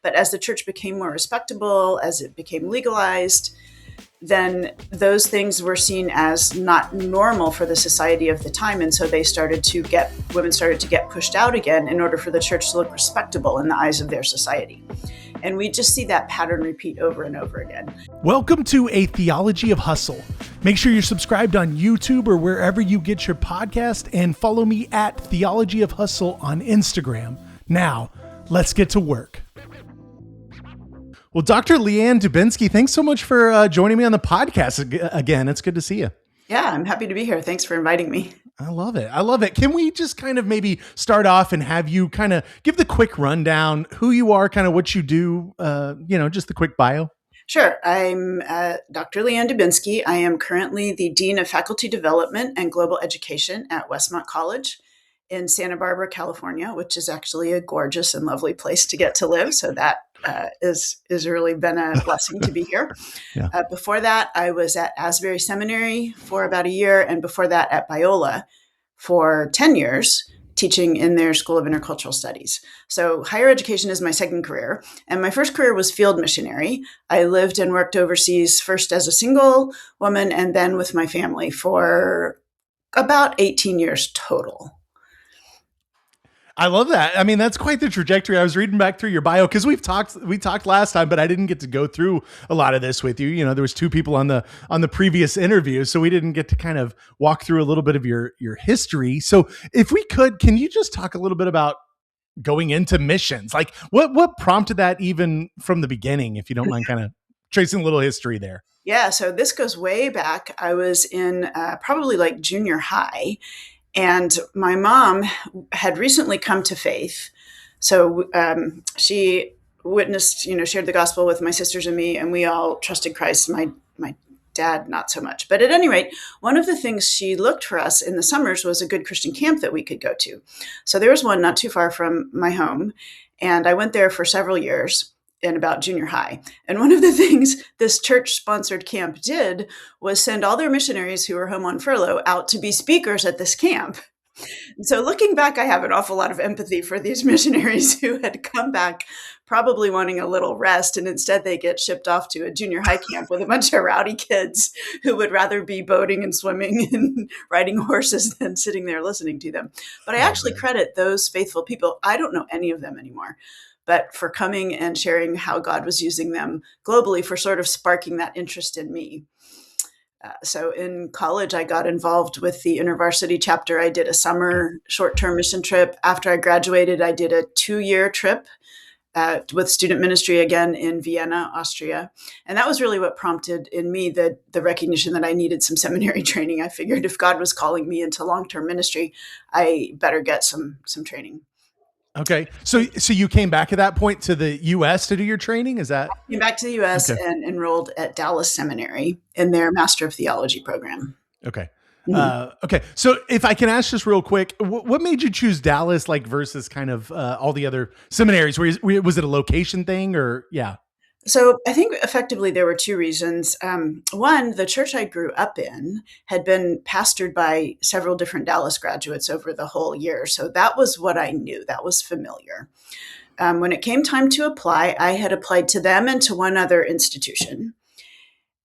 But as the church became more respectable, as it became legalized, then those things were seen as not normal for the society of the time. And so women started to get pushed out again in order for the church to look respectable in the eyes of their society. And we just see that pattern repeat over and over again. Welcome to A Theology of Hustle. Make sure you're subscribed on YouTube or wherever you get your podcast, and follow me at Theology of Hustle on Instagram. Now, let's get to work. Well, Dr. Leanne Dzubinski, thanks so much for joining me on the podcast again. It's good to see you. Yeah, I'm happy to be here. Thanks for inviting me. I love it. I love it. Can we just kind of maybe start off and have you kind of give the quick rundown, who you are, kind of what you do, just the quick bio? Sure. I'm Dr. Leanne Dzubinski. I am currently the Dean of Faculty Development and Global Education at Westmont College in Santa Barbara, California, which is actually a gorgeous and lovely place to get to live. So that is really been a blessing to be here. Yeah. Before that, I was at Asbury Seminary for about a year, and before that at Biola for 10 years, teaching in their School of Intercultural Studies. So higher education is my second career, and my first career was field missionary. I lived and worked overseas, first as a single woman and then with my family for about 18 years total. I love that. I mean, that's quite the trajectory. I was reading back through your bio because we talked last time, but I didn't get to go through a lot of this with you. You know, there was two people on the previous interview, so we didn't get to kind of walk through a little bit of your history. So if we could, can you just talk a little bit about going into missions? Like what prompted that even from the beginning, if you don't mind kind of tracing a little history there? Yeah, so this goes way back. I was in probably like junior high. And my mom had recently come to faith. So she witnessed, shared the gospel with my sisters and me, and we all trusted Christ. My dad, not so much. But at any rate, one of the things she looked for us in the summers was a good Christian camp that we could go to. So there was one not too far from my home. And I went there for several years in about junior high. And one of the things this church-sponsored camp did was send all their missionaries who were home on furlough out to be speakers at this camp. So looking back, I have an awful lot of empathy for these missionaries who had come back probably wanting a little rest, and instead they get shipped off to a junior high camp with a bunch of rowdy kids who would rather be boating and swimming and riding horses than sitting there listening to them. But I actually credit those faithful people. I don't know any of them anymore, but for coming and sharing how God was using them globally for sort of sparking that interest in me. So in college, I got involved with the InterVarsity chapter. I did a summer short-term mission trip. After I graduated, I did a 2-year trip with student ministry again in Vienna, Austria. And that was really what prompted in me the recognition that I needed some seminary training. I figured if God was calling me into long-term ministry, I better get some training. Okay. So you came back at that point to the U.S. to do your training? Is that? I came back to the U.S. and enrolled at Dallas Seminary in their Master of Theology program. Okay. Okay. So if I can ask just real quick, what made you choose Dallas versus kind of all the other seminaries? Was it a location thing or? Yeah. So I think effectively there were two reasons. One, the church I grew up in had been pastored by several different Dallas graduates over the whole year. So that was what I knew. That was familiar. When it came time to apply, I had applied to them and to one other institution.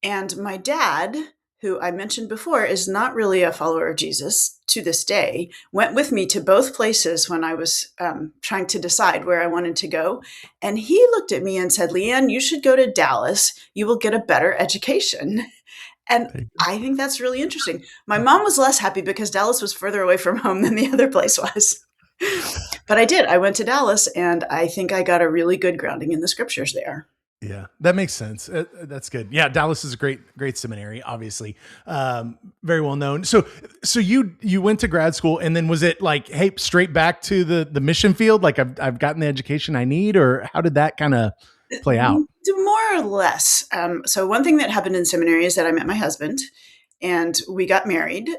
And my dad, who I mentioned before, is not really a follower of Jesus to this day, went with me to both places when I was trying to decide where I wanted to go. And he looked at me and said, Leanne, you should go to Dallas. You will get a better education. And I think that's really interesting. My mom was less happy because Dallas was further away from home than the other place was. But I did. I went to Dallas, and I think I got a really good grounding in the scriptures there. Yeah, that makes sense. That's good. Yeah, Dallas is a great seminary, obviously, very well known. So you went to grad school, and then was it like, hey, straight back to the mission field? Like I've gotten the education I need, or how did that kind of play out? More or less. So one thing that happened in seminary is that I met my husband, and we got married.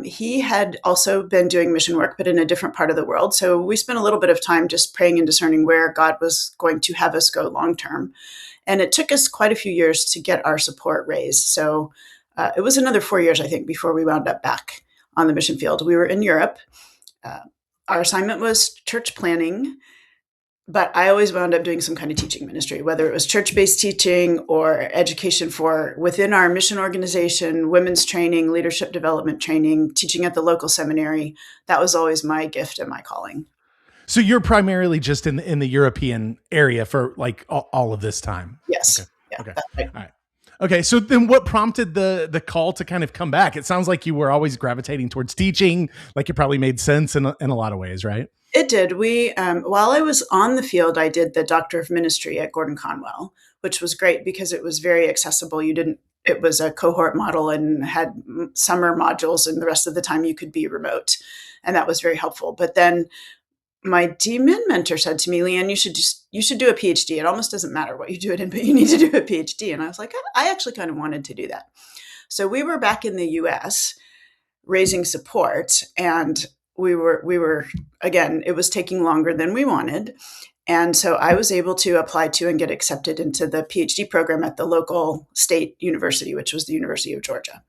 He had also been doing mission work, but in a different part of the world. So we spent a little bit of time just praying and discerning where God was going to have us go long term. And it took us quite a few years to get our support raised. So it was another 4 years, I think, before we wound up back on the mission field. We were in Europe. Our assignment was church planning. but I always wound up doing some kind of teaching ministry, whether it was church-based teaching or education for within our mission organization, women's training, leadership development training, teaching at the local seminary. That was always my gift and my calling. So you're primarily just in the European area for like all of this time. Yes. Okay. Yeah, Okay. that's right. All right. Okay. So then what prompted the call to kind of come back? It sounds like you were always gravitating towards teaching, like it probably made sense in a lot of ways, right? It did. While I was on the field, I did the Doctor of Ministry at Gordon Conwell, which was great because it was very accessible. It was a cohort model and had summer modules, and the rest of the time you could be remote. And that was very helpful. But then my DMin mentor said to me, Leanne, you should do a PhD. It almost doesn't matter what you do it in, but you need to do a PhD. And I was like, I actually kind of wanted to do that. So we were back in the US raising support, and we were again, it was taking longer than we wanted. And so I was able to apply to and get accepted into the PhD program at the local state university, which was the University of Georgia.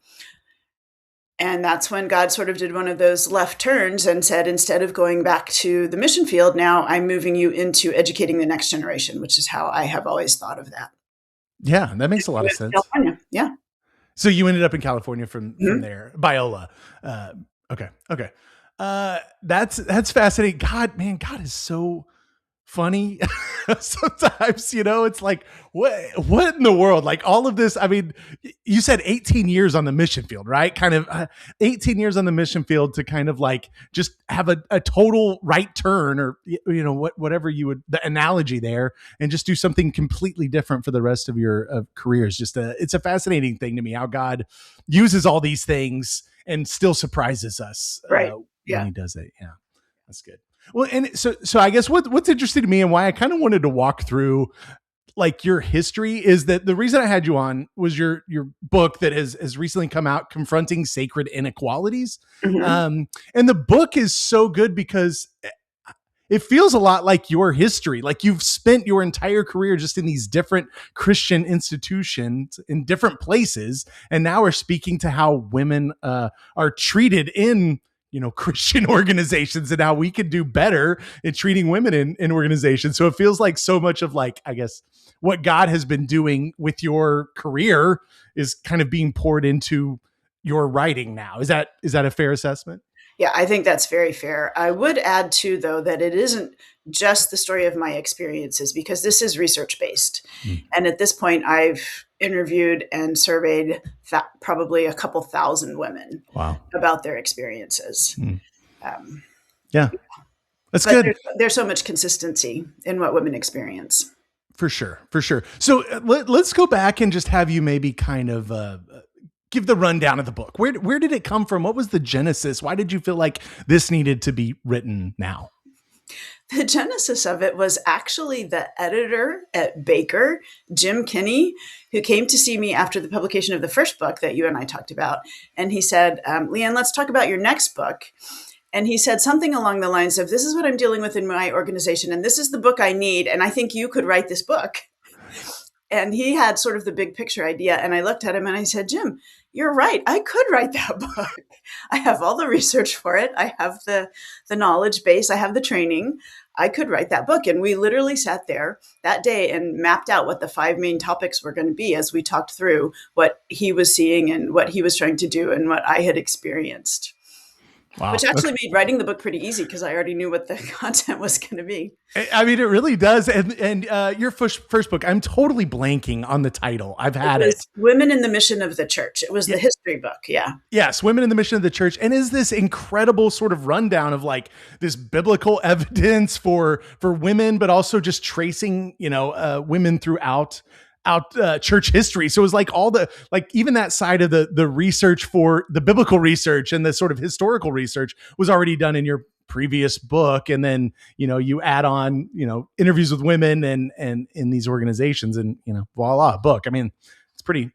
And that's when God sort of did one of those left turns and said, instead of going back to the mission field, now I'm moving you into educating the next generation, which is how I have always thought of that. Yeah, that makes a lot of sense. California. Yeah. So you ended up in California from Mhm. there, Biola. Okay. That's fascinating. God, man, God is so funny. Sometimes, it's like, what in the world? Like all of this. I mean, you said 18 years on the mission field, right? Kind of 18 years on the mission field to kind of like just have a total right turn, or whatever you would, the analogy there, and just do something completely different for the rest of your careers. Just it's a fascinating thing to me how God uses all these things and still surprises us Right. when Yeah. he does it. Yeah, that's good. Well, and so I guess what's interesting to me and why I kind of wanted to walk through like your history is that the reason I had you on was your book that has recently come out, Confronting Sacred Inequalities. Mhm. And the book is so good because it feels a lot like your history. Like you've spent your entire career just in these different Christian institutions in different places, and now we're speaking to how women are treated in Christian organizations and how we could do better in treating women in organizations. So it feels like so much of like, I guess, what God has been doing with your career is kind of being poured into your writing now. Is that a fair assessment? Yeah, I think that's very fair. I would add too, though, that it isn't just the story of my experiences because this is research based. Mm. And at this point, I've interviewed and surveyed probably a couple thousand women Wow. about their experiences. Mm. Um, Yeah, that's but good. there's so much consistency in what women experience. For sure. So let's go back and just have you maybe kind of give the rundown of the book. Where did it come from? What was the genesis? Why did you feel like this needed to be written now? The genesis of it was actually the editor at Baker, Jim Kinney, who came to see me after the publication of the first book that you and I talked about. And he said, Leanne, let's talk about your next book. And he said something along the lines of, this is what I'm dealing with in my organization, and this is the book I need, and I think you could write this book. And he had sort of the big picture idea. And I looked at him and I said, Jim, you're right. I could write that book. I have all the research for it. I have the knowledge base. I have the training. I could write that book. And we literally sat there that day and mapped out what the 5 main topics were going to be as we talked through what he was seeing and what he was trying to do and what I had experienced. Wow. Which actually made writing the book pretty easy because I already knew what the content was going to be. I mean, it really does. And your first book, I'm totally blanking on the title. I've had it. Women in the Mission of the Church. It was the history book. Yeah. Yes. Women in the Mission of the Church. And is this incredible sort of rundown of like this biblical evidence for women, but also just tracing, women throughout church history. So it was like all the, like even that side of the research for the biblical research and the sort of historical research was already done in your previous book. And then, you add on, interviews with women and in these organizations and, voila, book. I mean, it's pretty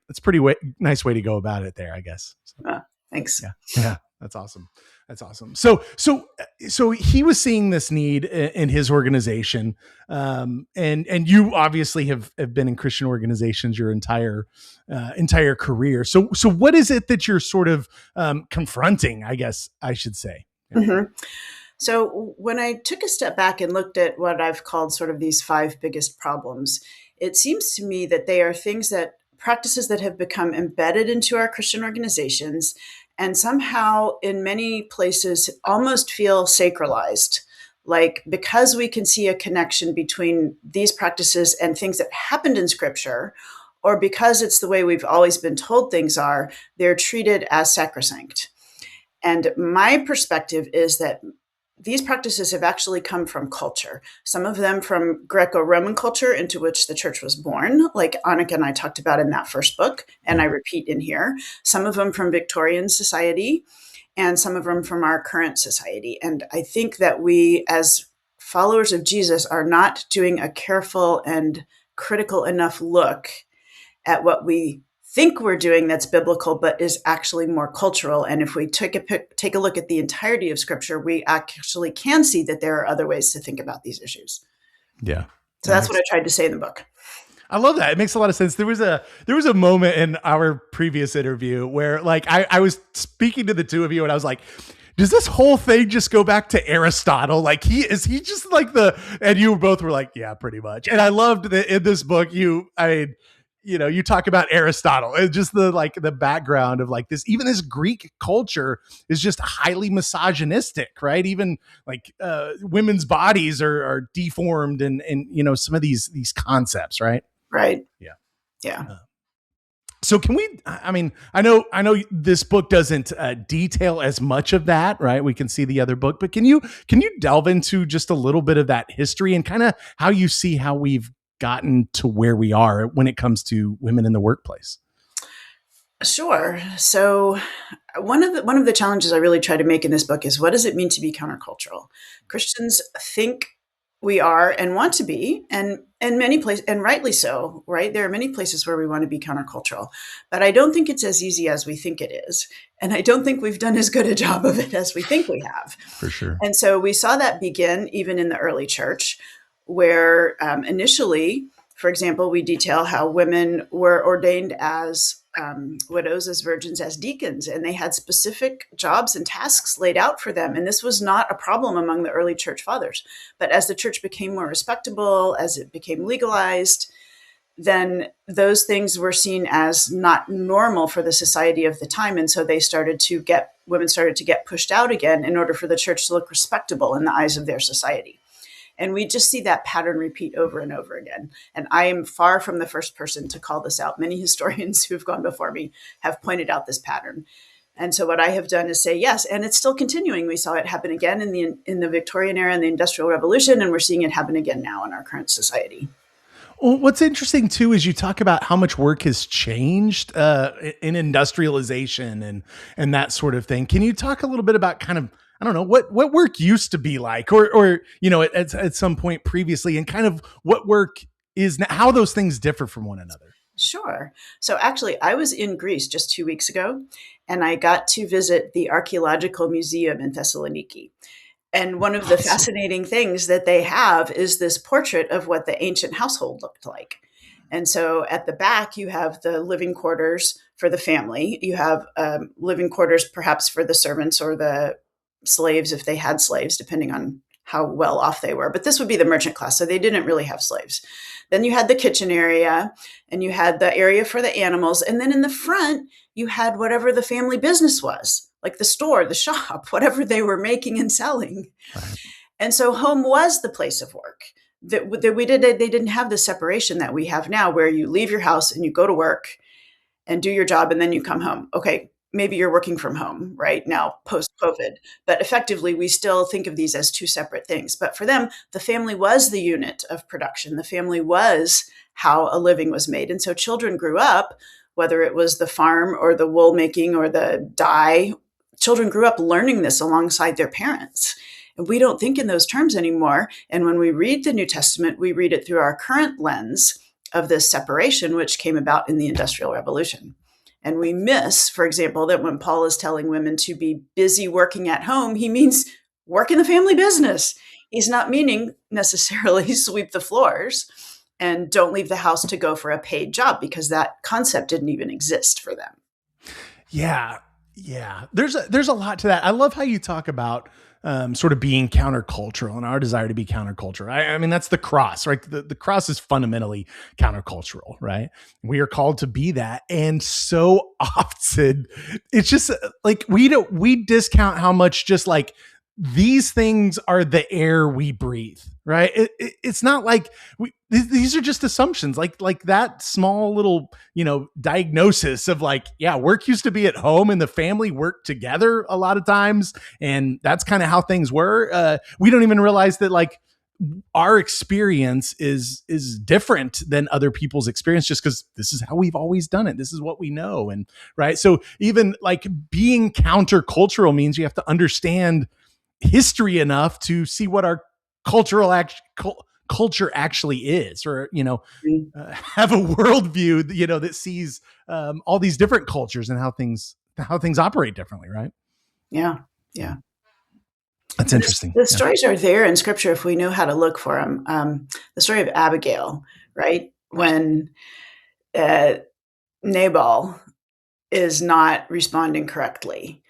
nice way to go about it there, I guess. So, thanks. Yeah. That's awesome. So he was seeing this need in his organization, and you obviously have been in Christian organizations your entire career. So what is it that you're sort of confronting? I guess I should say. Mm-hmm. So when I took a step back and looked at what I've called sort of these five biggest problems, it seems to me that they are things that practices that have become embedded into our Christian organizations and somehow in many places almost feel sacralized. Like because we can see a connection between these practices and things that happened in scripture, or because it's the way we've always been told things are, they're treated as sacrosanct. And my perspective is that these practices have actually come from culture. Some of them from Greco Roman culture, into which the church was born, like Annika and I talked about in that first book, and I repeat in here. Some of them from Victorian society, and some of them from our current society. And I think that we, as followers of Jesus, are not doing a careful and critical enough look at what we think we're doing that's biblical, but is actually more cultural. And if we take a look at the entirety of Scripture, we actually can see that there are other ways to think about these issues. Yeah. So that's what I tried to say in the book. I love that. It makes a lot of sense. There was a moment in our previous interview where like I was speaking to the two of you and I was like, does this whole thing just go back to Aristotle? Like he just like and you both were like, yeah, pretty much. And I loved that in this book, you talk about Aristotle and just the background of like this, even this Greek culture is just highly misogynistic, right? Even like women's bodies are deformed and some of these concepts, right? Right. Yeah. Yeah. So can we, I mean, I know this book doesn't detail as much of that, right? We can see the other book, but can you delve into just a little bit of that history and kind of how you see how we've gotten to where we are when it comes to women in the workplace? Sure. So one of the challenges I really try to make in this book is what does it mean to be countercultural? Christians think we are and want to be, and many places, and rightly so, right? There are many places where we want to be countercultural, but I don't think it's as easy as we think it is. And I don't think we've done as good a job of it as we think we have. For sure. And so we saw that begin even in the early church, where initially, for example, we detail how women were ordained as widows, as virgins, as deacons, and they had specific jobs and tasks laid out for them. And this was not a problem among the early church fathers. But as the church became more respectable, as it became legalized, then those things were seen as not normal for the society of the time. And so women started to get pushed out again in order for the church to look respectable in the eyes of their society. And we just see that pattern repeat over and over again. And I am far from the first person to call this out. Many historians who've gone before me have pointed out this pattern. And so what I have done is say, yes, and it's still continuing. We saw it happen again in the Victorian era and the Industrial Revolution, and we're seeing it happen again now in our current society. Well, what's interesting too is you talk about how much work has changed in industrialization and that sort of thing. Can you talk a little bit about kind of, I don't know, what work used to be like, or at some point previously, and kind of what work is now, how those things differ from one another? Sure. So actually, I was in Greece just 2 weeks ago, and I got to visit the Archaeological Museum in Thessaloniki. And one of the fascinating things that they have is this portrait of what the ancient household looked like. And so at the back, you have the living quarters for the family. You have living quarters perhaps for the servants or the slaves, if they had slaves, depending on how well off they were. But this would be the merchant class, so they didn't really have slaves. Then you had the kitchen area, and you had the area for the animals. And then in the front, you had whatever the family business was, like the store, the shop, whatever they were making and selling. Right. And so home was the place of work. They didn't have the separation that we have now, where you leave your house and you go to work and do your job and then you come home. Okay, maybe you're working from home right now post-COVID, but effectively we still think of these as two separate things. But for them, the family was the unit of production. The family was how a living was made. And so children grew up, whether it was the farm or the wool making or the dye, children grew up learning this alongside their parents. And we don't think in those terms anymore. And when we read the New Testament, we read it through our current lens of this separation, which came about in the Industrial Revolution. And we miss, for example, that when Paul is telling women to be busy working at home, he means work in the family business. He's not meaning necessarily sweep the floors and don't leave the house to go for a paid job, because that concept didn't even exist for them. Yeah. Yeah. There's a lot to that. I love how you talk about sort of being countercultural and our desire to be countercultural. I mean, that's the cross, right? The cross is fundamentally countercultural, right? We are called to be that. And so often it's just like, we discount how much just like these things are the air we breathe, right? It's not like these are just assumptions, like that small little, diagnosis of like, yeah, work used to be at home and the family worked together a lot of times. And that's kind of how things were. We don't even realize that like our experience is different than other people's experience just because this is how we've always done it. This is what we know. And right. So even like being countercultural means you have to understand history enough to see what our culture actually is, or have a worldview that sees all these different cultures and how things operate differently, right? Yeah, yeah. That's interesting. The stories are there in Scripture if we know how to look for them. The story of Abigail, right, when Nabal is not responding correctly,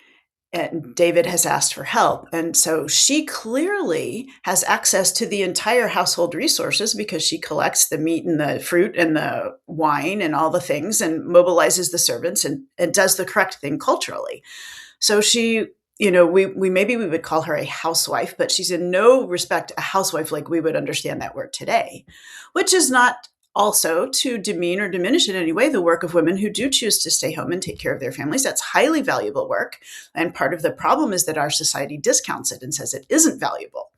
and David has asked for help. And so she clearly has access to the entire household resources because she collects the meat and the fruit and the wine and all the things and mobilizes the servants and does the correct thing culturally. So she, we maybe we would call her a housewife, but she's in no respect a housewife like we would understand that word today, which is not also to demean or diminish in any way the work of women who do choose to stay home and take care of their families. That's highly valuable work. And part of the problem is that our society discounts it and says it isn't valuable,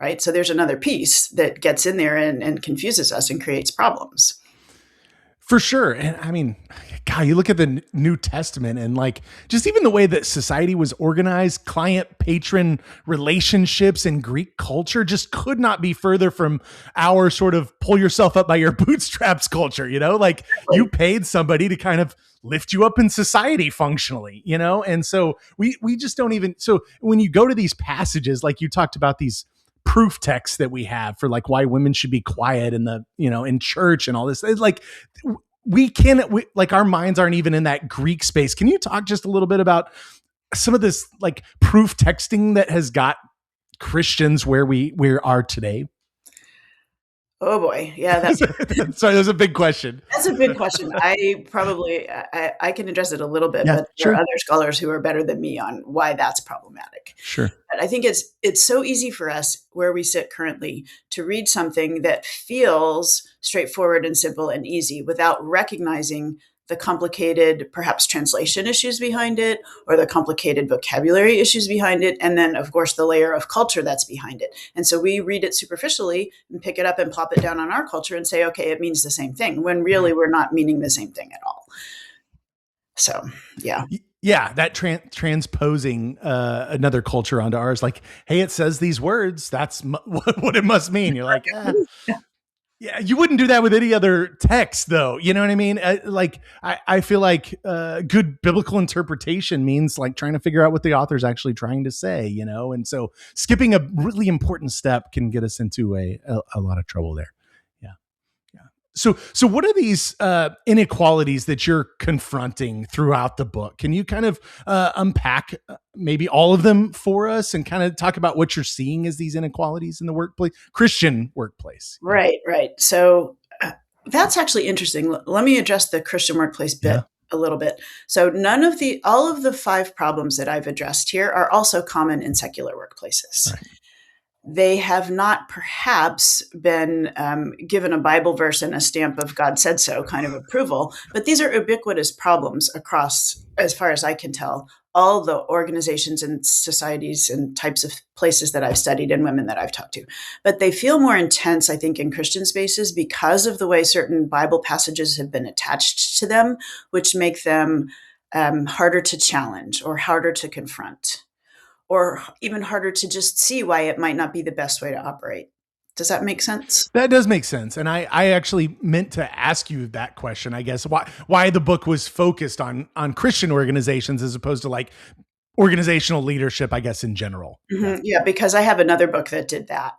right? So there's another piece that gets in there and confuses us and creates problems. For sure. And I mean, God, you look at the New Testament and like just even the way that society was organized, client patron relationships and Greek culture just could not be further from our sort of pull yourself up by your bootstraps culture, like you paid somebody to kind of lift you up in society functionally, And so we just don't even, so when you go to these passages, like you talked about these proof texts that we have for like why women should be quiet in the, in church and all this, it's like, like our minds aren't even in that Greek space. Can you talk just a little bit about some of this like proof texting that has got Christians where we are today? Oh boy. Yeah. Sorry, that's a big question. That's a big question. I can address it a little bit, Yeah, but there sure. are other scholars who are better than me on why that's problematic. Sure. But I think it's so easy for us where we sit currently to read something that feels straightforward and simple and easy without recognizing the complicated, perhaps translation issues behind it, or the complicated vocabulary issues behind it, and then, of course, the layer of culture that's behind it. And so we read it superficially and pick it up and plop it down on our culture and say, okay, it means the same thing, when really we're not meaning the same thing at all. So, yeah. Yeah, that transposing another culture onto ours, like, hey, it says these words, that's what it must mean. You're like, yeah, you wouldn't do that with any other text, though. You know what I mean? I feel like good biblical interpretation means like trying to figure out what the author's actually trying to say, And so skipping a really important step can get us into a lot of trouble there. So what are these inequalities that you're confronting throughout the book? Can you kind of unpack maybe all of them for us and kind of talk about what you're seeing as these inequalities in the workplace, Christian workplace? Right. So that's actually interesting. Let me address the Christian workplace bit a little bit. So all of the 5 problems that I've addressed here are also common in secular workplaces. Right. They have not perhaps been given a Bible verse and a stamp of God said so kind of approval, but these are ubiquitous problems across, as far as I can tell, all the organizations and societies and types of places that I've studied and women that I've talked to. But they feel more intense, I think, in Christian spaces because of the way certain Bible passages have been attached to them, which make them harder to challenge or harder to confront, or even harder to just see why it might not be the best way to operate. Does that make sense? That does make sense. And I actually meant to ask you that question, I guess, why the book was focused on Christian organizations as opposed to like organizational leadership, I guess, in general. Yeah. Yeah, because I have another book that did that.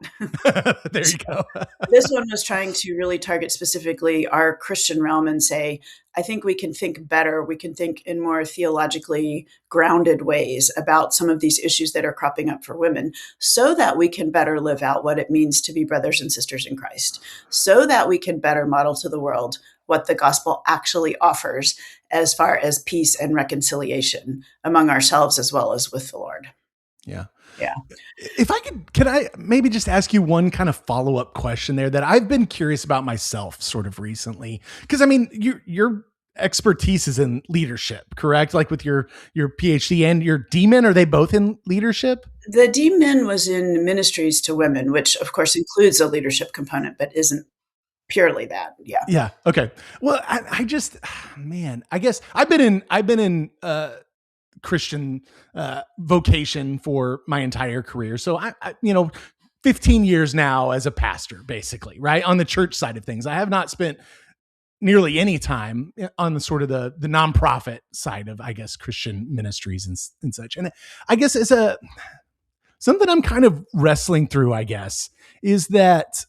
There you go. This one was trying to really target specifically our Christian realm and say, I think we can think better. We can think in more theologically grounded ways about some of these issues that are cropping up for women so that we can better live out what it means to be brothers and sisters in Christ, so that we can better model to the world what the gospel actually offers as far as peace and reconciliation among ourselves as well as with the Lord. Yeah. Yeah. If I can I maybe just ask you one kind of follow-up question there that I've been curious about myself sort of recently? Because I mean, your expertise is in leadership, correct? Like with your PhD and your DMin, are they both in leadership? The DMin was in ministries to women, which of course includes a leadership component, but isn't purely that. Yeah. Yeah. Okay. Well, I just, man, I guess I've been in Christian vocation for my entire career. So I 15 years now as a pastor, basically, right? On the church side of things. I have not spent nearly any time on the sort of the nonprofit side of, I guess, Christian ministries and such. And I guess something I'm kind of wrestling through, I guess, is that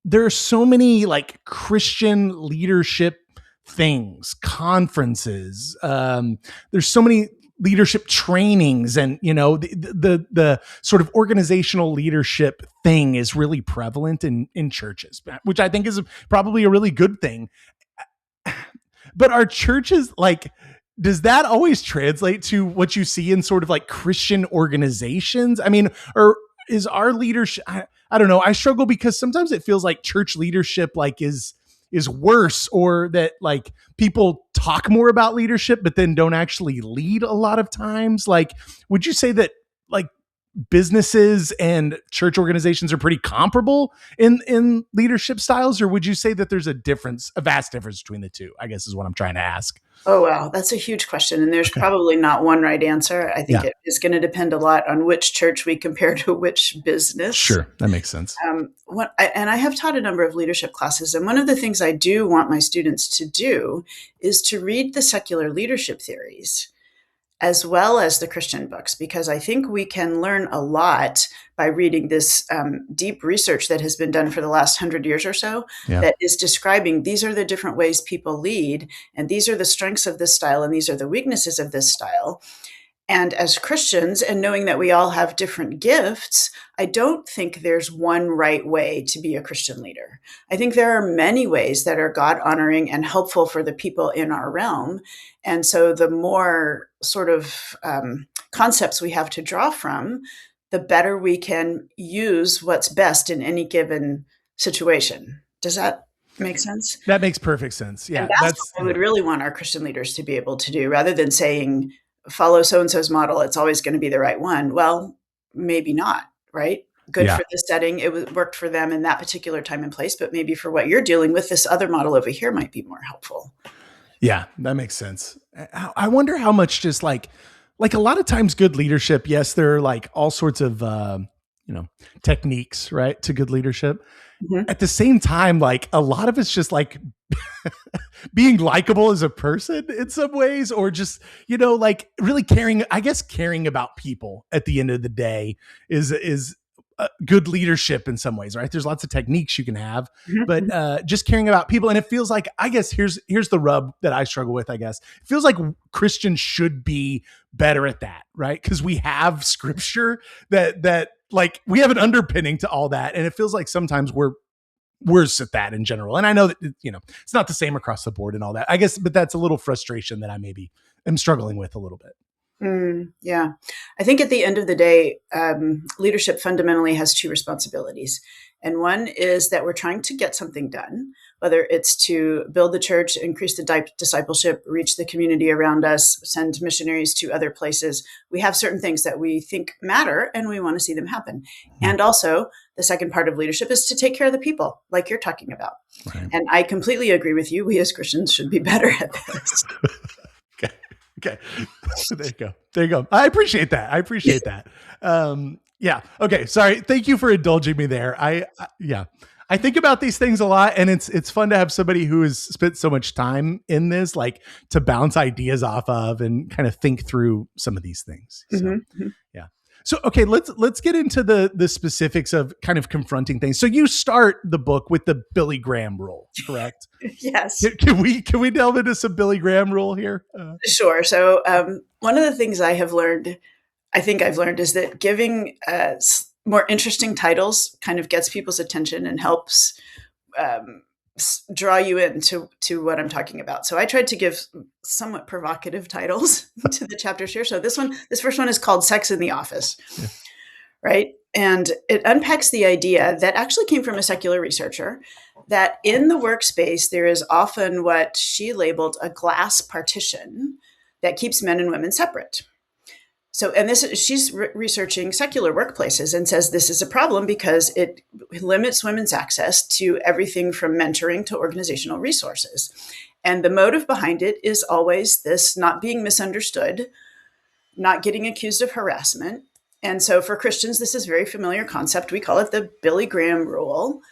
there are so many like Christian leadership things, conferences. There's so many leadership trainings, and the sort of organizational leadership thing is really prevalent in churches, which I think is probably a really good thing. But our churches, like, does that always translate to what you see in sort of like Christian organizations? I mean, or is our leadership, I don't know. I struggle because sometimes it feels like church leadership like is worse, or that like people talk more about leadership, but then don't actually lead a lot of times. Like, would you say that like businesses and church organizations are pretty comparable in leadership styles, or would you say that there's a vast difference between the two? I guess is what I'm trying to ask. Oh, wow. That's a huge question. And there's probably not one right answer. I think it is going to depend a lot on which church we compare to which business. Sure. That makes sense. And I have taught a number of leadership classes. And one of the things I do want my students to do is to read the secular leadership theories as well as the Christian books, because I think we can learn a lot by reading this deep research that has been done for the last 100 years or so, that is describing these are the different ways people lead, and these are the strengths of this style, and these are the weaknesses of this style. And as Christians, and knowing that we all have different gifts, I don't think there's one right way to be a Christian leader. I think there are many ways that are God-honoring and helpful for the people in our realm. And so the more sort of concepts we have to draw from, the better we can use what's best in any given situation. Does that make sense? That makes perfect sense. Yeah. And that's what I would really want our Christian leaders to be able to do, rather than saying, follow so-and-so's model, it's always going to be the right one. Well, maybe not, right? Good for this setting. It worked for them in that particular time and place, but maybe for what you're dealing with, this other model over here might be more helpful. Yeah, that makes sense. I wonder how much just like a lot of times good leadership, yes, there are like all sorts of, techniques, right, to good leadership. Mm-hmm. At the same time, like a lot of it's just like being likable as a person in some ways, or just, like really caring about people at the end of the day is good leadership in some ways, right? There's lots of techniques you can have, but just caring about people. And it feels like, I guess here's the rub that I struggle with, I guess. It feels like Christians should be better at that, right? Because we have scripture that like we have an underpinning to all that. And it feels like sometimes we're worse at that in general. And I know that, it's not the same across the board and all that, I guess, but that's a little frustration that I maybe am struggling with a little bit. Yeah. I think at the end of the day, leadership fundamentally has two responsibilities. And one is that we're trying to get something done, whether it's to build the church, increase the discipleship, reach the community around us, send missionaries to other places. We have certain things that we think matter and we want to see them happen. And also the second part of leadership is to take care of the people like you're talking about. Right. And I completely agree with you. We as Christians should be better at this. Okay. There you go. I appreciate that. Yeah. Okay. Sorry. Thank you for indulging me there. I I think about these things a lot, and it's fun to have somebody who has spent so much time in this, like to bounce ideas off of and kind of think through some of these things. So Mm-hmm. yeah. So okay, let's get into the specifics of kind of confronting things. So you start the book with the Billy Graham rule, correct? Yes. Can we delve into some Billy Graham rule here? Sure. So, one of the things I think I've learned, is that giving more interesting titles kind of gets people's attention and helps um, draw you into what I'm talking about. So I tried to give somewhat provocative titles to the chapters here. So this first one is called "Sex in the Office," Yeah. right? And it unpacks the idea that actually came from a secular researcher, that in the workspace there is often what she labeled a glass partition that keeps men and women separate. So, and she's researching secular workplaces and says this is a problem because it limits women's access to everything from mentoring to organizational resources. And the motive behind it is always this: not being misunderstood, not getting accused of harassment. And so for Christians, this is a very familiar concept. We call it the Billy Graham rule.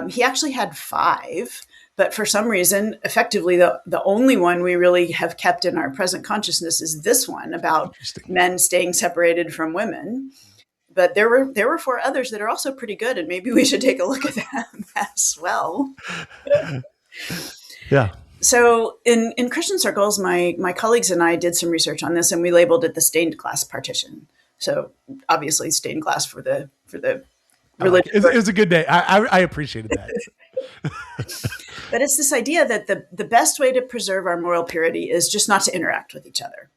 He actually had 5, but for some reason, effectively, the only one we really have kept in our present consciousness is this one about men staying separated from women. But there were 4 others that are also pretty good, and maybe we should take a look at them as well. Yeah. So in Christian circles, my colleagues and I did some research on this, and we labeled it the stained glass partition. So obviously stained glass for the religion. It was a good day. I appreciated that. But it's this idea that the best way to preserve our moral purity is just not to interact with each other.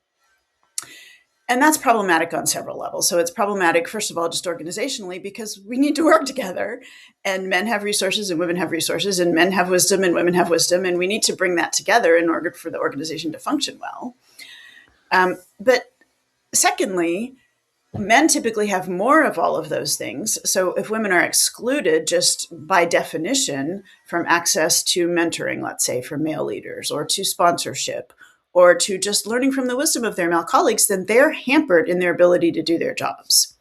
And that's problematic on several levels. So it's problematic, first of all, just organizationally, because we need to work together, and men have resources and women have resources, and men have wisdom and women have wisdom. And we need to bring that together in order for the organization to function well. But secondly, men typically have more of all of those things. So if women are excluded just by definition from access to mentoring, let's say from male leaders, or to sponsorship, or to just learning from the wisdom of their male colleagues, then they're hampered in their ability to do their jobs.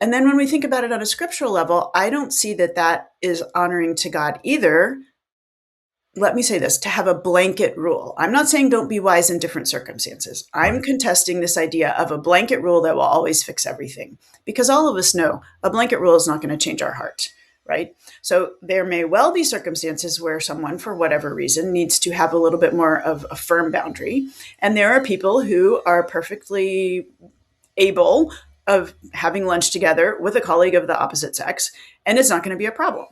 And then when we think about it on a scriptural level, I don't see that that is honoring to God either. Let me say this, to have a blanket rule. I'm not saying don't be wise in different circumstances. I'm contesting this idea of a blanket rule that will always fix everything, because all of us know a blanket rule is not going to change our heart, right? So there may well be circumstances where someone, for whatever reason, needs to have a little bit more of a firm boundary. And there are people who are perfectly able of having lunch together with a colleague of the opposite sex, and it's not going to be a problem.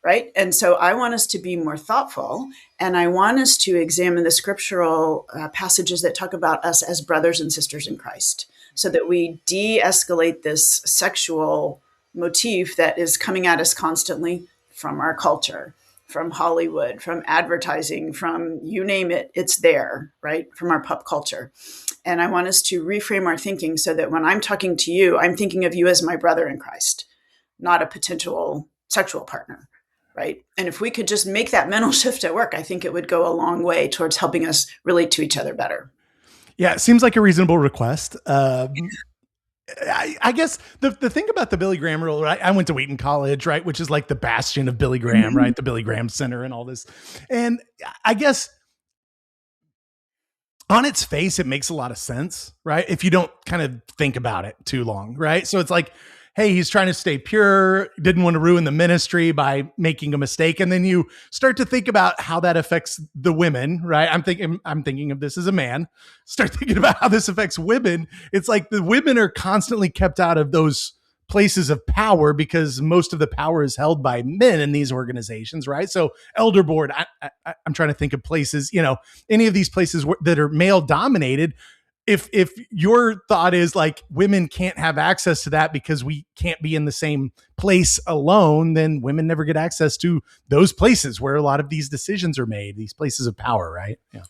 Right. And so I want us to be more thoughtful, and I want us to examine the scriptural passages that talk about us as brothers and sisters in Christ, so that we de-escalate this sexual motif that is coming at us constantly from our culture, from Hollywood, from advertising, from you name it, it's there, right? From our pop culture. And I want us to reframe our thinking so that when I'm talking to you, I'm thinking of you as my brother in Christ, not a potential sexual partner, right? And if we could just make that mental shift at work, I think it would go a long way towards helping us relate to each other better. Yeah, it seems like a reasonable request. I guess the thing about the Billy Graham rule, right? I went to Wheaton College, right? Which is like the bastion of Billy Graham, right? The Billy Graham Center and all this. And I guess on its face, it makes a lot of sense, right? If you don't kind of think about it too long, right? So it's like, hey, he's trying to stay pure, didn't want to ruin the ministry by making a mistake. And then you start to think about how that affects the women, right? I'm thinking of this as a man. Start thinking about how this affects women. It's like the women are constantly kept out of those places of power because most of the power is held by men in these organizations, right? So elder board, I'm trying to think of places, any of these places that are male dominated. If your thought is like women can't have access to that because we can't be in the same place alone, then women never get access to those places where a lot of these decisions are made, these places of power, right? Yeah.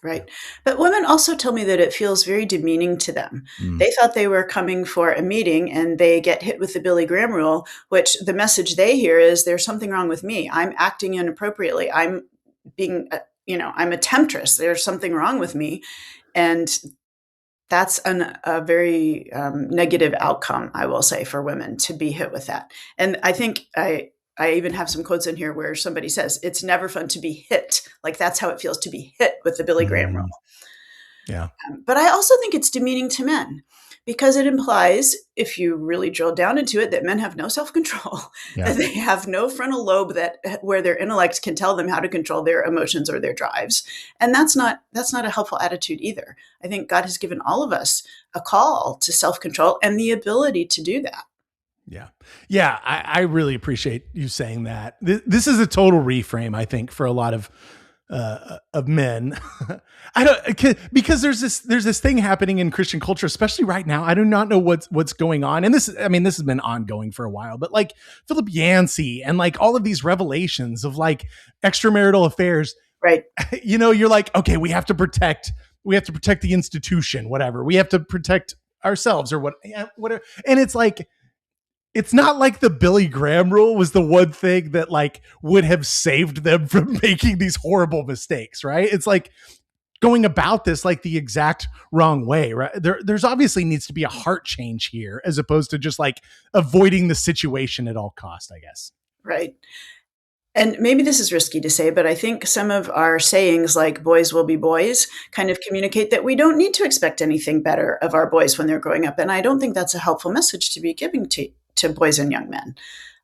Right. But women also tell me that it feels very demeaning to them. They thought they were coming for a meeting and they get hit with the Billy Graham rule, which the message they hear is there's something wrong with me. I'm acting inappropriately. I'm being, I'm a temptress. There's something wrong with me. And that's a very negative outcome, I will say, for women to be hit with that. And I think I even have some quotes in here where somebody says, it's never fun to be hit. Like that's how it feels to be hit with the Billy Graham rule. Mm, yeah. But I also think it's demeaning to men because it implies, if you really drill down into it, that men have no self-control, Yeah. that they have no frontal lobe where their intellect can tell them how to control their emotions or their drives. And that's not a helpful attitude either. I think God has given all of us a call to self-control and the ability to do that. Yeah. Yeah. I really appreciate you saying that. This is a total reframe, I think, for a lot of men. I don't, because there's this thing happening in Christian culture, especially right now. I do not know what's going on. And this has been ongoing for a while, but like Philip Yancey and like all of these revelations of like extramarital affairs, Right. You're like, okay, we have to protect the institution, whatever. We have to protect ourselves or whatever. And it's like, it's not like the Billy Graham rule was the one thing that like would have saved them from making these horrible mistakes, right? It's like going about this like the exact wrong way, right? There's obviously needs to be a heart change here as opposed to just like avoiding the situation at all cost, I guess. Right. And maybe this is risky to say, but I think some of our sayings like boys will be boys kind of communicate that we don't need to expect anything better of our boys when they're growing up. And I don't think that's a helpful message to be giving to boys and young men.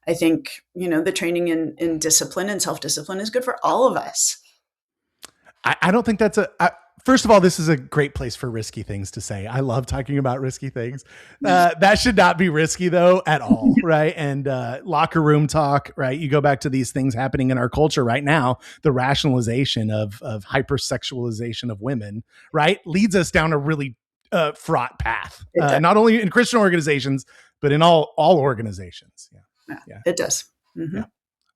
I think, the training in discipline and self-discipline is good for all of us. I don't think that's first of all, this is a great place for risky things to say. I love talking about risky things. That should not be risky though at all. Right. And locker room talk, right? You go back to these things happening in our culture right now, the rationalization of hypersexualization of women, right, leads us down a really fraught path, not only in Christian organizations, but in all organizations. Yeah, it does. Mm-hmm. Yeah.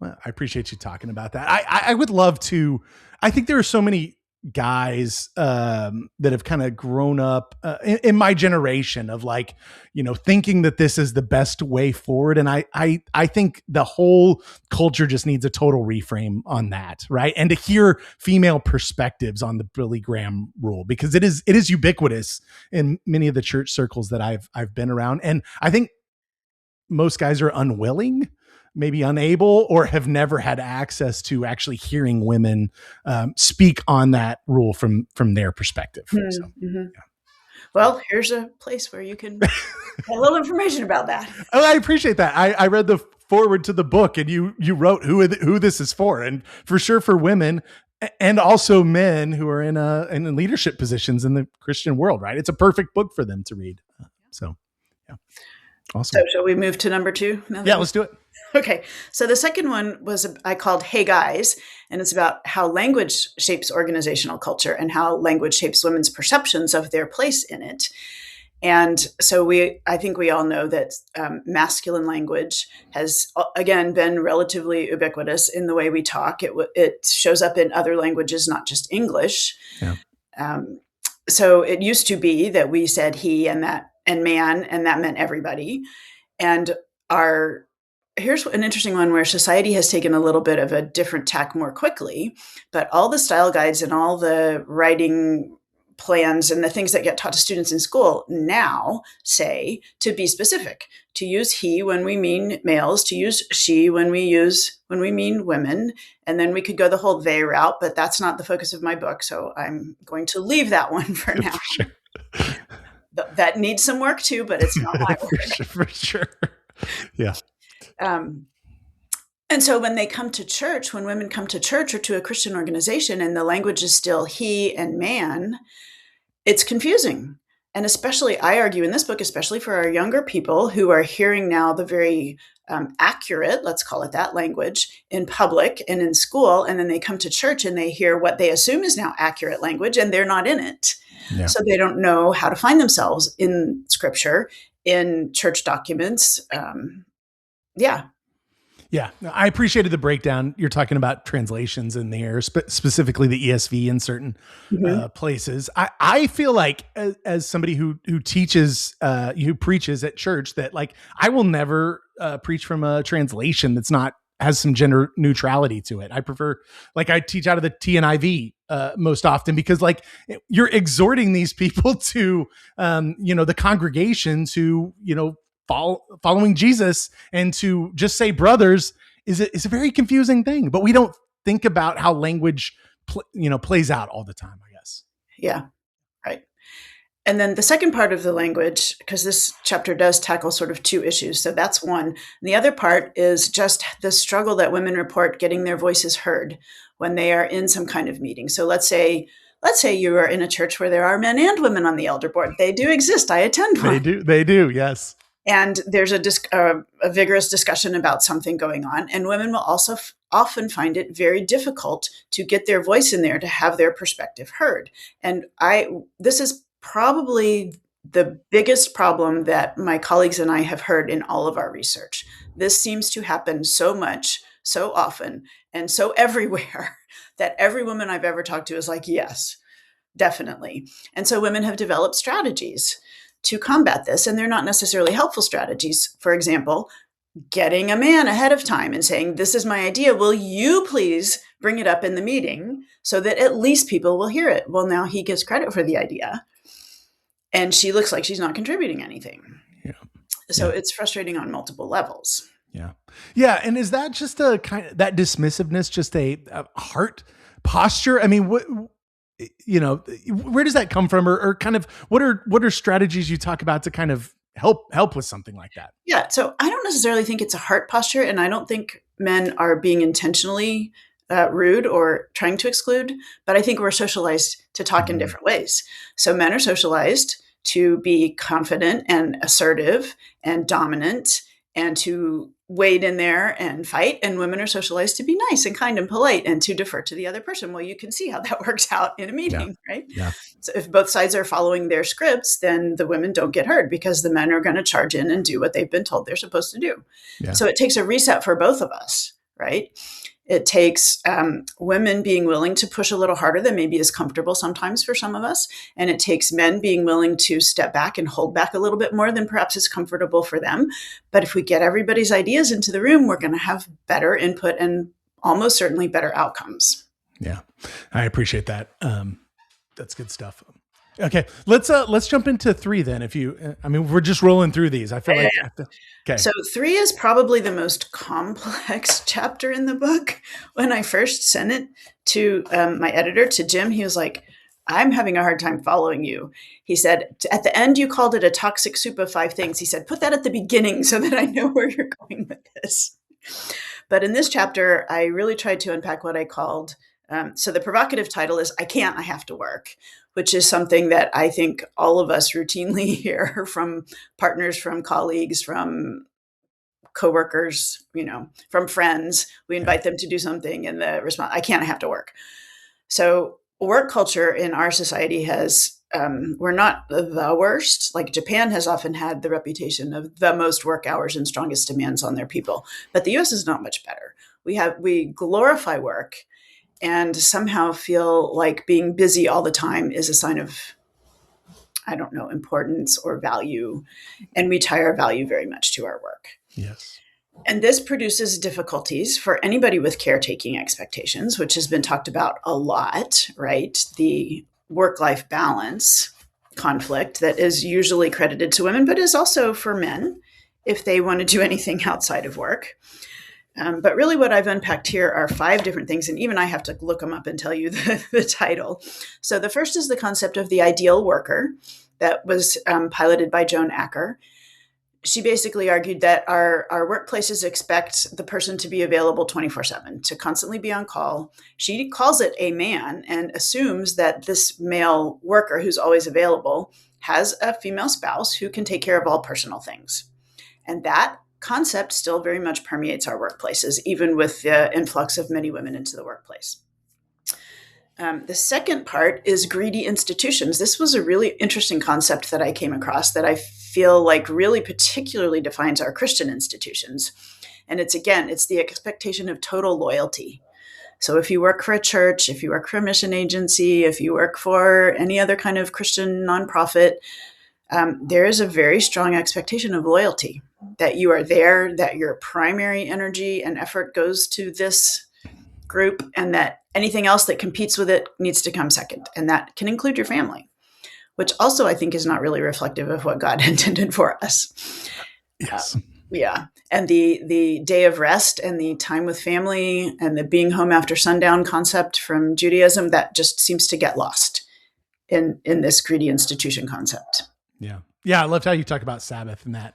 Well, I appreciate you talking about that. I would love to. I think there are so many guys that have kind of grown up in my generation of like, thinking that this is the best way forward. And I think the whole culture just needs a total reframe on that. Right. And to hear female perspectives on the Billy Graham rule, because it is ubiquitous in many of the church circles that I've been around. And I think most guys are unwilling, maybe unable, or have never had access to actually hearing women speak on that rule from their perspective. Mm-hmm. So, yeah. Well, here's a place where you can get a little information about that. Oh, I appreciate that. I read the forward to the book, and you wrote who this is for, and for sure for women and also men who are in leadership positions in the Christian world. Right, it's a perfect book for them to read. So, yeah, awesome. So, shall we move to number 2? Yeah, let's do it. Okay, so the second one I called Hey Guys, and it's about how language shapes organizational culture and how language shapes women's perceptions of their place in it. And so I think we all know that masculine language has, again, been relatively ubiquitous in the way we talk. It shows up in other languages, not just English. Yeah. So it used to be that we said he and man, and that meant everybody. And here's an interesting one where society has taken a little bit of a different tack more quickly, but all the style guides and all the writing plans and the things that get taught to students in school now say to be specific, to use he when we mean males, to use she when we mean women. And then we could go the whole they route, but that's not the focus of my book. So I'm going to leave that one for now. For sure. That needs some work too, but it's not my work. For sure. Yeah. And so when women come to church or to a Christian organization and the language is still he and man, it's confusing. And especially, I argue in this book, especially for our younger people who are hearing now the very accurate, let's call it that, language in public and in school. And then they come to church and they hear what they assume is now accurate language and they're not in it. Yeah. So they don't know how to find themselves in scripture, in church documents. Yeah. Yeah, I appreciated the breakdown. You're talking about translations in there, specifically the ESV in certain places. I feel like as somebody who teaches, who preaches at church, that like I will never preach from a translation that's not has some gender neutrality to it. I prefer, like, I teach out of the TNIV most often because like you're exhorting these people to, the congregation to, following Jesus and to just say brothers is a very confusing thing, but we don't think about how language, plays out all the time, I guess. Yeah, right. And then the second part of the language, because this chapter does tackle sort of two issues. So that's one. And the other part is just the struggle that women report getting their voices heard when they are in some kind of meeting. So let's say you are in a church where there are men and women on the elder board. They do exist. I attend one. They do, yes. And there's a vigorous discussion about something going on. And women will also often find it very difficult to get their voice in there, to have their perspective heard. And this is probably the biggest problem that my colleagues and I have heard in all of our research. This seems to happen so much, so often, and so everywhere that every woman I've ever talked to is like, yes, definitely. And so women have developed strategies to combat this, and they're not necessarily helpful strategies. For example, getting a man ahead of time and saying, this is my idea. Will you please bring it up in the meeting so that at least people will hear it? Well, now he gets credit for the idea, and she looks like she's not contributing anything. Yeah. So it's frustrating on multiple levels. Yeah. Yeah. And is that just a kind of that dismissiveness, just a heart posture? I mean, where does that come from? Or kind of what are strategies you talk about to kind of help with something like that? Yeah. So I don't necessarily think it's a heart posture, and I don't think men are being intentionally rude or trying to exclude, but I think we're socialized to talk in different ways. So men are socialized to be confident and assertive and dominant and to wade in there and fight. And women are socialized to be nice and kind and polite and to defer to the other person. Well, you can see how that works out in a meeting, right? Yeah. So if both sides are following their scripts, then the women don't get heard because the men are going to charge in and do what they've been told they're supposed to do. Yeah. So it takes a reset for both of us, right? It takes women being willing to push a little harder than maybe is comfortable sometimes for some of us. And it takes men being willing to step back and hold back a little bit more than perhaps is comfortable for them. But if we get everybody's ideas into the room, we're going to have better input and almost certainly better outcomes. Yeah, I appreciate that. That's good stuff. Okay, let's jump into 3 then. We're just rolling through these. I feel like. Okay. So 3 is probably the most complex chapter in the book. When I first sent it to my editor, to Jim, he was like, I'm having a hard time following you. He said, at the end, you called it a toxic soup of 5 things. He said, put that at the beginning so that I know where you're going with this. But in this chapter, I really tried to unpack what I called, so the provocative title is I Can't, I Have to Work, which is something that I think all of us routinely hear from partners, from colleagues, from coworkers, from friends. We invite them to do something and the response, I can't, I have to work. So work culture in our society we're not the worst. Like Japan has often had the reputation of the most work hours and strongest demands on their people, but the US is not much better. We glorify work and somehow feel like being busy all the time is a sign of, importance or value. And we tie our value very much to our work. Yes. And this produces difficulties for anybody with caretaking expectations, which has been talked about a lot, right? The work-life balance conflict that is usually credited to women, but is also for men if they want to do anything outside of work. But really what I've unpacked here are 5 different things, and even I have to look them up and tell you the title. So the first is the concept of the ideal worker that was piloted by Joan Acker. She basically argued that our workplaces expect the person to be available 24/7, to constantly be on call. She calls it a man and assumes that this male worker who's always available has a female spouse who can take care of all personal things. And that concept still very much permeates our workplaces, even with the influx of many women into the workplace. The second part is greedy institutions. This was a really interesting concept that I came across that I feel like really particularly defines our Christian institutions. And it's the expectation of total loyalty. So if you work for a church, if you work for a mission agency, if you work for any other kind of Christian nonprofit, there is a very strong expectation of loyalty, that you are there, that your primary energy and effort goes to this group, and that anything else that competes with it needs to come second. And that can include your family, which also I think is not really reflective of what God intended for us. Yes. Yeah. And the day of rest and the time with family and the being home after sundown concept from Judaism, that just seems to get lost in this greedy institution concept. Yeah. Yeah. I loved how you talk about Sabbath in that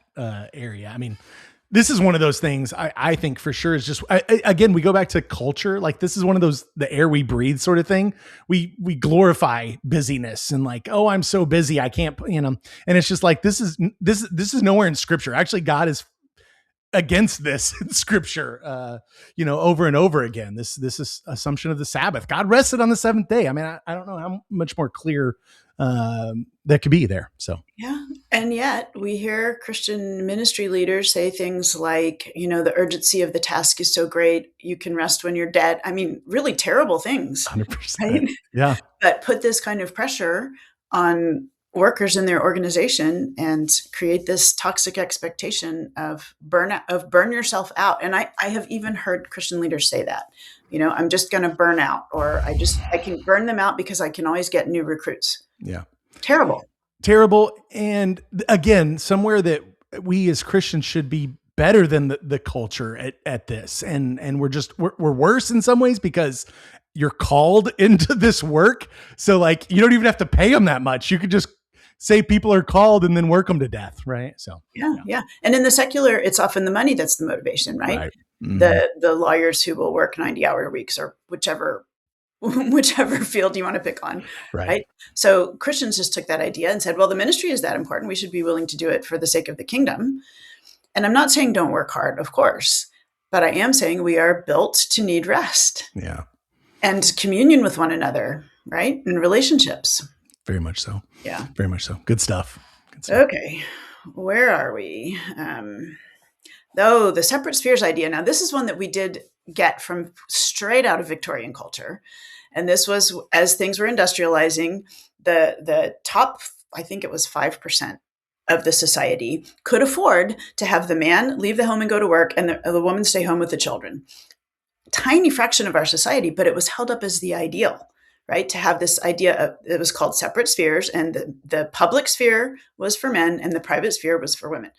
area. I mean, this is one of those things I think for sure is just, again, we go back to culture. Like this is one of those, the air we breathe sort of thing. We glorify busyness and like, oh, I'm so busy. I can't, and it's just like, this is nowhere in scripture. Actually, God is against this in scripture, over and over again. This is assumption of the Sabbath. God rested on the seventh day. I mean, I don't know how much more clear that could be there. So Yeah. And yet we hear Christian ministry leaders say things like, the urgency of the task is so great, you can rest when you're dead. I mean, really terrible things, 100%. right? Yeah. But put this kind of pressure on workers in their organization and create this toxic expectation of burn yourself out. And I have even heard Christian leaders say that, I'm just going to burn out, or I can burn them out because I can always get new recruits. Yeah. Terrible. And again, somewhere that we as Christians should be better than the culture at this. And we're worse in some ways because you're called into this work. So like, you don't even have to pay them that much. You could just say people are called and then work them to death. Right. So, yeah. And in the secular, it's often the money that's the motivation, right? Mm-hmm. The lawyers who will work 90-hour weeks or whichever field you want to pick on, right? So Christians just took that idea and said, well, the ministry is that important. We should be willing to do it for the sake of the kingdom. And I'm not saying don't work hard, of course, but I am saying we are built to need rest. Yeah. And communion with one another, right? And relationships. Very much so. Yeah. Very much so. Good stuff. Okay. Where are we? The separate spheres idea. Now, this is one that we did get from straight out of Victorian culture. And this was as things were industrializing, the top, I think it was 5% of the society could afford to have the man leave the home and go to work and the woman stay home with the children. Tiny fraction of our society, but it was held up as the ideal, right? To have this idea of, it was called separate spheres, and the public sphere was for men and the private sphere was for women.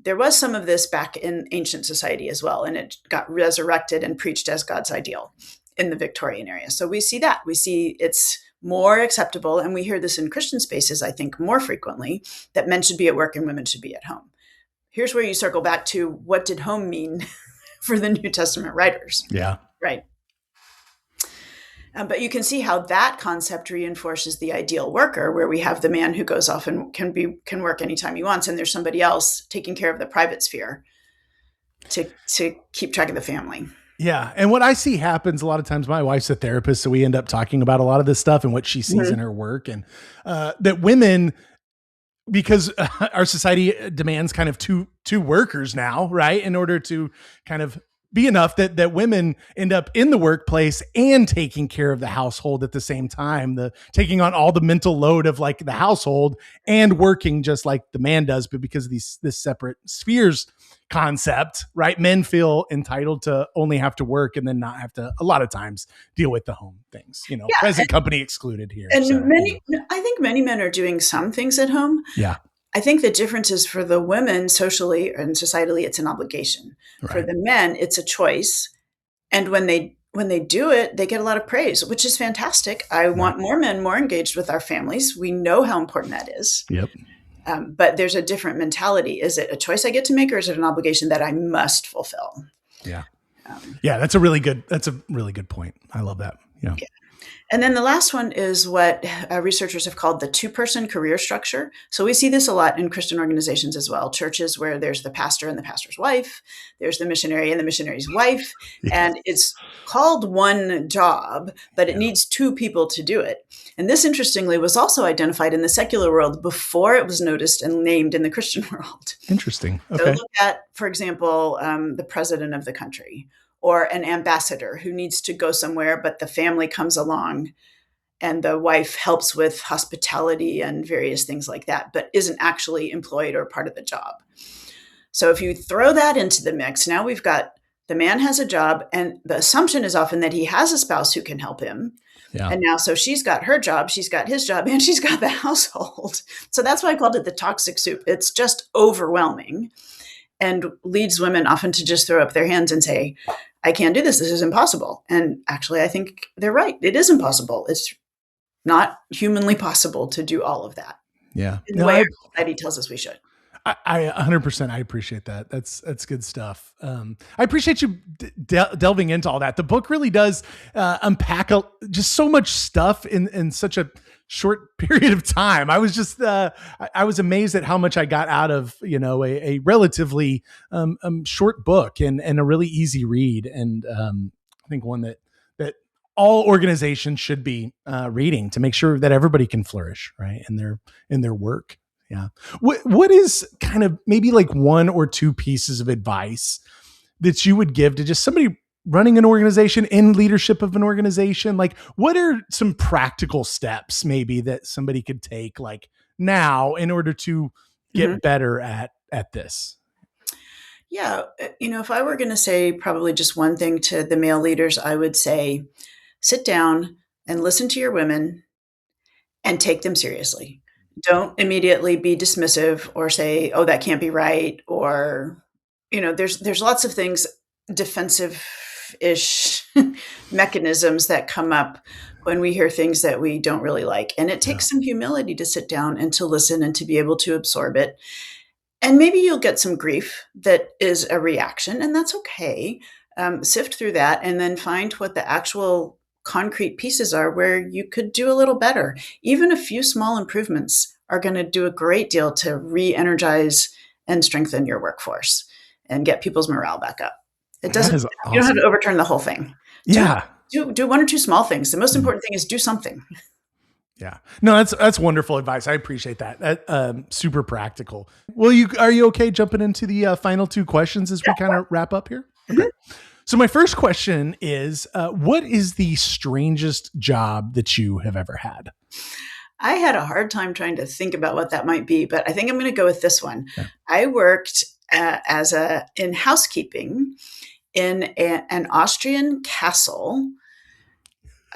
There was some of this back in ancient society as well, and it got resurrected and preached as God's ideal in the Victorian area. So we see that. We see it's more acceptable, and we hear this in Christian spaces, I think, more frequently, that men should be at work and women should be at home. Here's where you circle back to what did home mean for the New Testament writers? Yeah. Right. But you can see how that concept reinforces the ideal worker, where we have the man who goes off and can work anytime he wants, and there's somebody else taking care of the private sphere to keep track of the family. Yeah. And what I see happens a lot of times, my wife's a therapist, so we end up talking about a lot of this stuff and what she sees in her work, and that women, because our society demands kind of two workers now, right? In order to kind of be enough that women end up in the workplace and taking care of the household at the same time, taking on all the mental load of like the household and working just like the man does. But because of this separate spheres concept, right? Men feel entitled to only have to work and then not have to, a lot of times, deal with the home things, present company excluded here. And I think many men are doing some things at home. Yeah. I think the difference is for the women, socially and societally, it's an obligation. Right. For the men, it's a choice. And when they do it, they get a lot of praise, which is fantastic. I want more men more engaged with our families. We know how important that is. Yep. But there's a different mentality. Is it a choice I get to make, or is it an obligation that I must fulfill? Yeah. That's a really good point. I love that. Yeah. And then the last one is what researchers have called the two-person career structure. So we see this a lot in Christian organizations as well. Churches where there's the pastor and the pastor's wife, there's the missionary and the missionary's wife, and it's called one job, but it needs two people to do it. And this, interestingly, was also identified in the secular world before it was noticed and named in the Christian world. Interesting. Okay. So look at, for example, the president of the country, or an ambassador who needs to go somewhere, but the family comes along and the wife helps with hospitality and various things like that, but isn't actually employed or part of the job. So if you throw that into the mix, now we've got the man has a job, and the assumption is often that he has a spouse who can help him. Yeah. And now, so she's got her job, she's got his job, and she's got the household. So that's why I called it the toxic soup. It's just overwhelming. and leads women often to just throw up their hands and say, I can't do this. This is impossible. And actually, I think they're right. It is impossible. It's not humanly possible to do all of that Yeah. in the way our society tells us we should. I 100%. I appreciate that. That's good stuff. I appreciate you delving into all that. The book really does unpack just so much stuff in such a short period of time. I was just I was amazed at how much I got out of a relatively short book and a really easy read, and I think one that all organizations should be reading to make sure that everybody can flourish, right, in their work. Yeah. What is kind of maybe like one or two pieces of advice that you would give to just somebody running an organization, in leadership of an organization? Like, what are some practical steps maybe that somebody could take like now in order to get better at this? Yeah. If I were going to say probably just one thing to the male leaders, I would say, sit down and listen to your women and take them seriously. Don't immediately be dismissive or say, oh, that can't be right. Or, there's lots of things, defensive-ish mechanisms that come up when we hear things that we don't really like. And it takes some humility to sit down and to listen and to be able to absorb it. And maybe you'll get some grief that is a reaction, and that's okay. Sift through that and then find what the actual concrete pieces are where you could do a little better. Even a few small improvements are going to do a great deal to re-energize and strengthen your workforce and get people's morale back up. It doesn't, awesome. You don't have to overturn the whole thing. Yeah. Do one or two small things. The most important thing is do something. Yeah. No, that's wonderful advice. I appreciate that. Super practical. Well, are you okay jumping into the final two questions as we kind of wrap up here? Okay. So my first question is, what is the strangest job that you have ever had? I had a hard time trying to think about what that might be, but I think I'm going to go with this one. Yeah. I worked in housekeeping in an Austrian castle.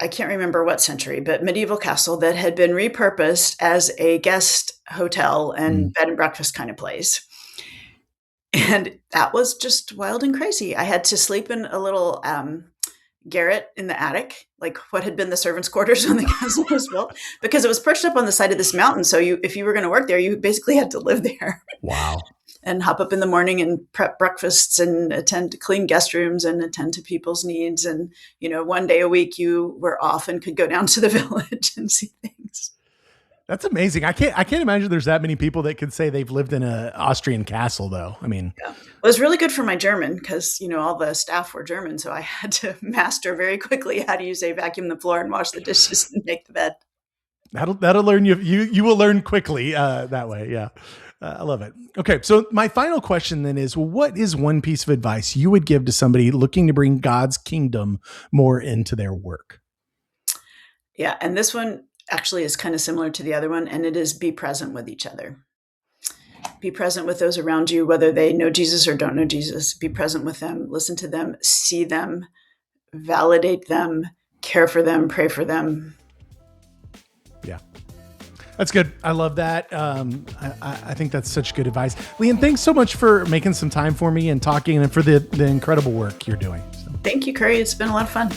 I can't remember what century, but medieval castle that had been repurposed as a guest hotel and bed and breakfast kind of place. And that was just wild and crazy. I had to sleep in a little garret in the attic, like what had been the servants' quarters when the castle was built, because it was perched up on the side of this mountain. So if you were going to work there, you basically had to live there. Wow. And hop up in the morning and prep breakfasts and attend to clean guest rooms and attend to people's needs. And, one day a week you were off and could go down to the village and see things. That's amazing. I can't imagine there's that many people that could say they've lived in an Austrian castle, though. I mean, yeah. It was really good for my German because, all the staff were German. So I had to master very quickly how to say vacuum the floor and wash the dishes and make the bed. That'll learn you will learn quickly that way. Yeah. I love it. Okay. So my final question then is, what is one piece of advice you would give to somebody looking to bring God's kingdom more into their work? Yeah. And this one actually is kind of similar to the other one, and it is be present with each other. Be present with those around you, whether they know Jesus or don't know Jesus. Be present with them, listen to them, see them, validate them, care for them, pray for them. Yeah. That's good. I love that. I think that's such good advice. Leanne, thanks so much for making some time for me and talking, and for the incredible work you're doing. So. Thank you, Curry. It's been a lot of fun.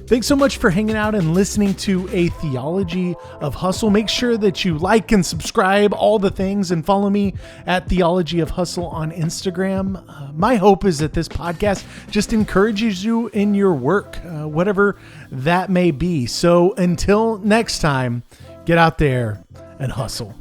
Thanks so much for hanging out and listening to A Theology of Hustle. Make sure that you like and subscribe, all the things, and follow me at Theology of Hustle on Instagram. My hope is that this podcast just encourages you in your work, whatever that may be. So until next time, get out there and hustle.